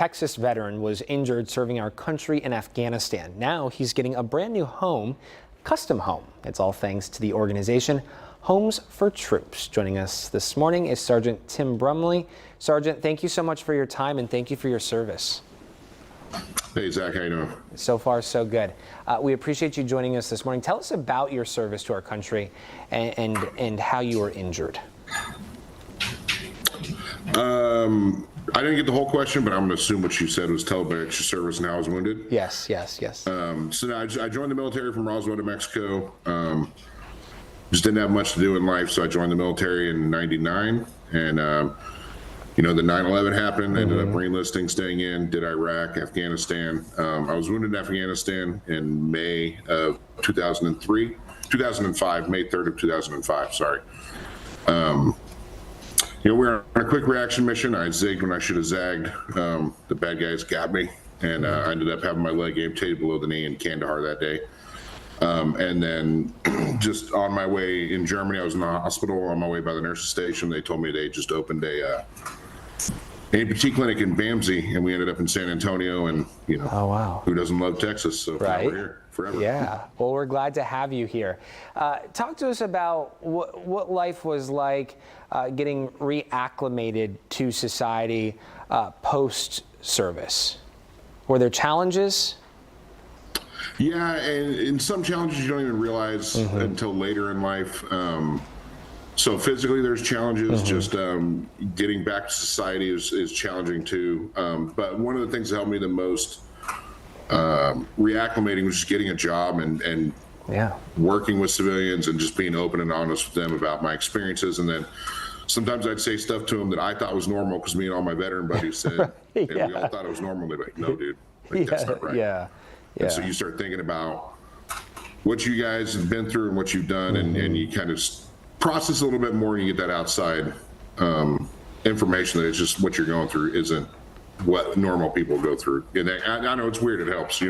Texas veteran was injured serving our country in Afghanistan. Now he's getting a brand new home, custom home. It's all thanks to the organization Homes for Troops. Joining us this morning is Sergeant Tim Brumley. Sergeant, thank you so much for your time and thank you for your service. Hey, Zach, how you doing? So far, so good. We appreciate you joining us this morning. Tell us about your service to our country and how you were injured. I didn't get the whole question, but I'm going to assume what you said was tell about your service and how I was wounded. Yes. So I joined the military from Roswell, New Mexico. Just didn't have much to do in life, so I joined the military in '99. And, the 9/11 happened. I ended up re-enlisting, staying in, did Iraq, Afghanistan. I was wounded in Afghanistan in May of 2005, May 3rd of 2005, sorry. We were on a quick reaction mission. I zigged when I should have zagged. The bad guys got me, and I ended up having my leg amputated below the knee in Kandahar that day. And then just on my way in Germany, I was in the hospital on my way by the nurse's station. They told me they just opened a amputee clinic in Bamsey, and we ended up in San Antonio. And oh wow, who doesn't love Texas? So right. Now we're here forever. Yeah. Well, we're glad to have you here. Talk to us about what life was like getting reacclimated to society post-service. Were there challenges? Yeah, and some challenges you don't even realize until later in life. So physically, there's challenges. Just getting back to society is challenging too. But one of the things that helped me the most reacclimating was just getting a job and working with civilians and just being open and honest with them about my experiences. And then sometimes I'd say stuff to them that I thought was normal because me and all my veteran buddies said, and we all thought it was normal. They'd be like, no, dude, that's not right. Yeah. And so you start thinking about what you guys have been through and what you've done, and you kind of process a little bit more, and you get that outside information that it's just what you're going through isn't what normal people go through. And I know it's weird, it helps,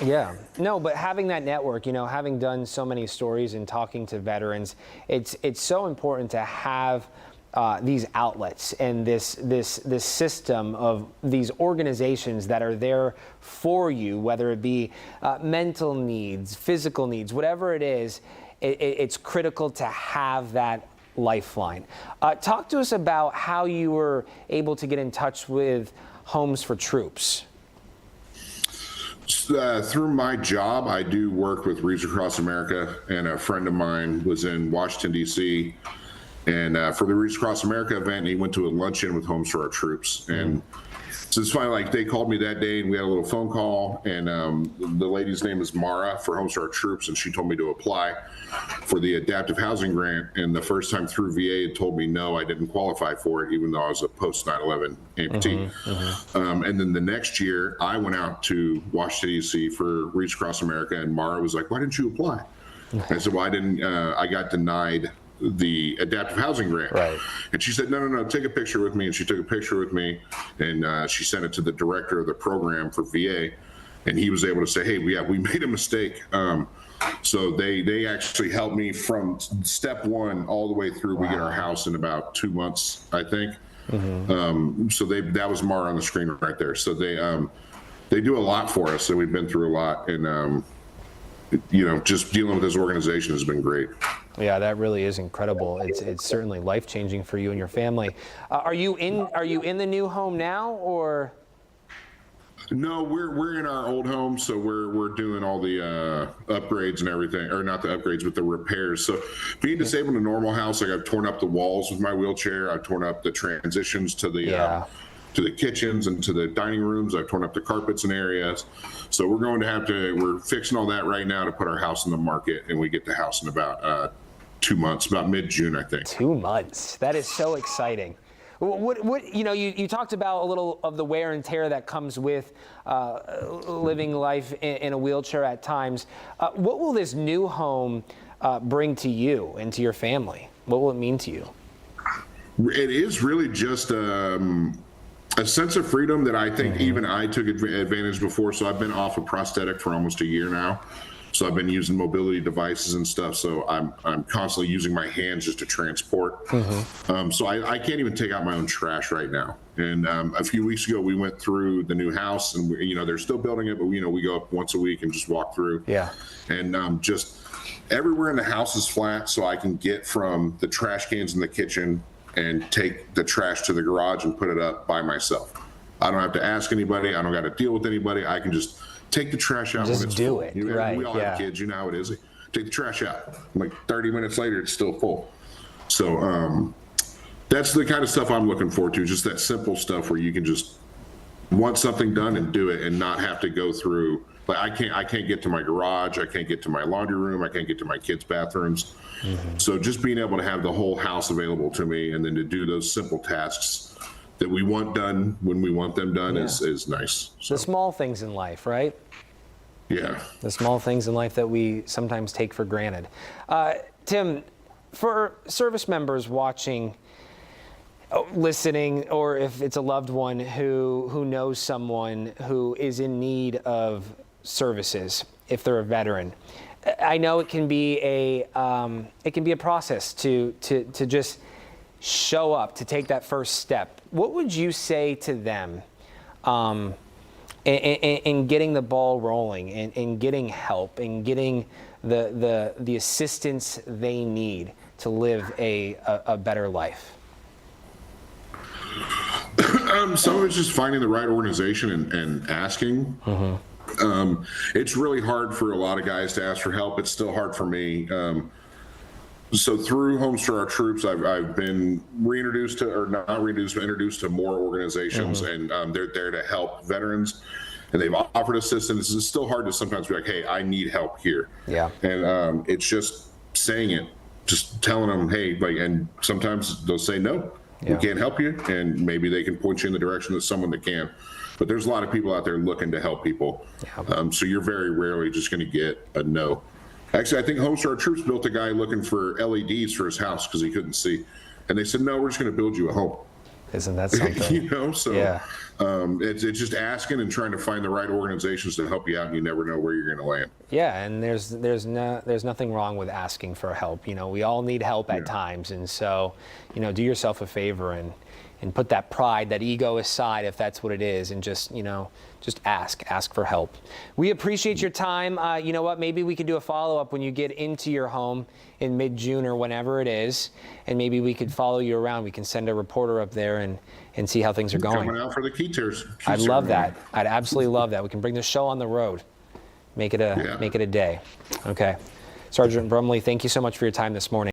Yeah, no, but having that network, having done so many stories and talking to veterans, it's so important to have these outlets and this system of these organizations that are there for you, whether it be mental needs, physical needs, whatever it is. It's critical to have that lifeline. Talk to us about how you were able to get in touch with Homes for Troops. Through my job, I do work with Reach Across America, and a friend of mine was in Washington, D.C., and for the Reach Across America event, he went to a luncheon with Homes for Our Troops. And so it's funny, they called me that day, and we had a little phone call, and the lady's name is Mara for Homes for Our Troops, and she told me to apply for the adaptive housing grant. And the first time through VA, it told me no, I didn't qualify for it, even though I was a post 9/11 amputee. And then the next year, I went out to Washington, D.C. for Reach Across America, and Mara was like, "Why didn't you apply?" I said, "Well, I didn't. I got denied the adaptive housing grant." Right. And she said, no, take a picture with me. And she took a picture with me, and she sent it to the director of the program for VA, and he was able to say, hey, we made a mistake. So they actually helped me from step one all the way through. Wow. We get our house in about 2 months, I think. So that was Mara on the screen right there. So they do a lot for us, and we've been through a lot, and just dealing with this organization has been great. Yeah, that really is incredible. It's certainly life-changing for you and your family. Are you in the new home now, or? No, we're in our old home, so we're doing all the upgrades and everything, or not the upgrades, but the repairs. So being disabled in a normal house, I've torn up the walls with my wheelchair. I've torn up the transitions to the kitchens and to the dining rooms. I've torn up the carpets in areas. So we're fixing all that right now to put our house in the market, and we get the house in about 2 months, about mid-June, I think. 2 months. That is so exciting. You talked about a little of the wear and tear that comes with living life in a wheelchair at times. What will this new home bring to you and to your family? What will it mean to you? It is really just a sense of freedom that I think even I took advantage before. So I've been off a prosthetic for almost a year now. So I've been using mobility devices and stuff. So I'm constantly using my hands just to transport. So I can't even take out my own trash right now. And a few weeks ago, we went through the new house, and they're still building it, but we go up once a week and just walk through. Yeah. And just everywhere in the house is flat, so I can get from the trash cans in the kitchen and take the trash to the garage and put it up by myself. I don't have to ask anybody. I don't got to deal with anybody. I can just take the trash out. Just when it's do full. it. Right. We all Yeah. have kids. You know how it is. Take the trash out. Like 30 minutes later, it's still full. So that's the kind of stuff I'm looking forward to. Just that simple stuff where you can just want something done and do it, and not have to go through. Like I can't get to my garage. I can't get to my laundry room. I can't get to my kids' bathrooms. So just being able to have the whole house available to me, and then to do those simple tasks that we want done when we want them done is nice. So, The small things in life, right? yeah. The small things in life that we sometimes take for granted. Tim, for service members watching, listening, or if it's a loved one who knows someone who is in need of services, if they're a veteran, I know it can be a process to just show up, to take that first step. What would you say to them in getting the ball rolling, and getting help, and getting the assistance they need to live a better life? Some of it's just finding the right organization and asking. It's really hard for a lot of guys to ask for help. It's still hard for me. So through Homes for Our Troops, I've been reintroduced to, or not reintroduced, but introduced to more organizations, and they're there to help veterans, and they've offered assistance. It's still hard to sometimes be like, hey, I need help here. Yeah. And it's just saying it, just telling them, hey, and sometimes they'll say, no, we can't help you, and maybe they can point you in the direction of someone that can. But there's a lot of people out there looking to help people. So you're very rarely just going to get a no. Actually, I think Homes for Our Troops built a guy looking for LEDs for his house because he couldn't see. And they said, no, we're just going to build you a home. Isn't that something? It's just asking and trying to find the right organizations to help you out, and you never know where you're going to land. Yeah, and there's nothing wrong with asking for help. We all need help at times, and so do yourself a favor and put that pride, that ego aside, if that's what it is, and just ask for help. We appreciate your time. You know what? Maybe we could do a follow-up when you get into your home in mid-June or whenever it is, and maybe we could follow you around. We can send a reporter up there and see how things are going. Coming out for the key tears. I'd love that. I'd absolutely love that. We can bring the show on the road. Make it a day. Okay. Sergeant Brumley, thank you so much for your time this morning.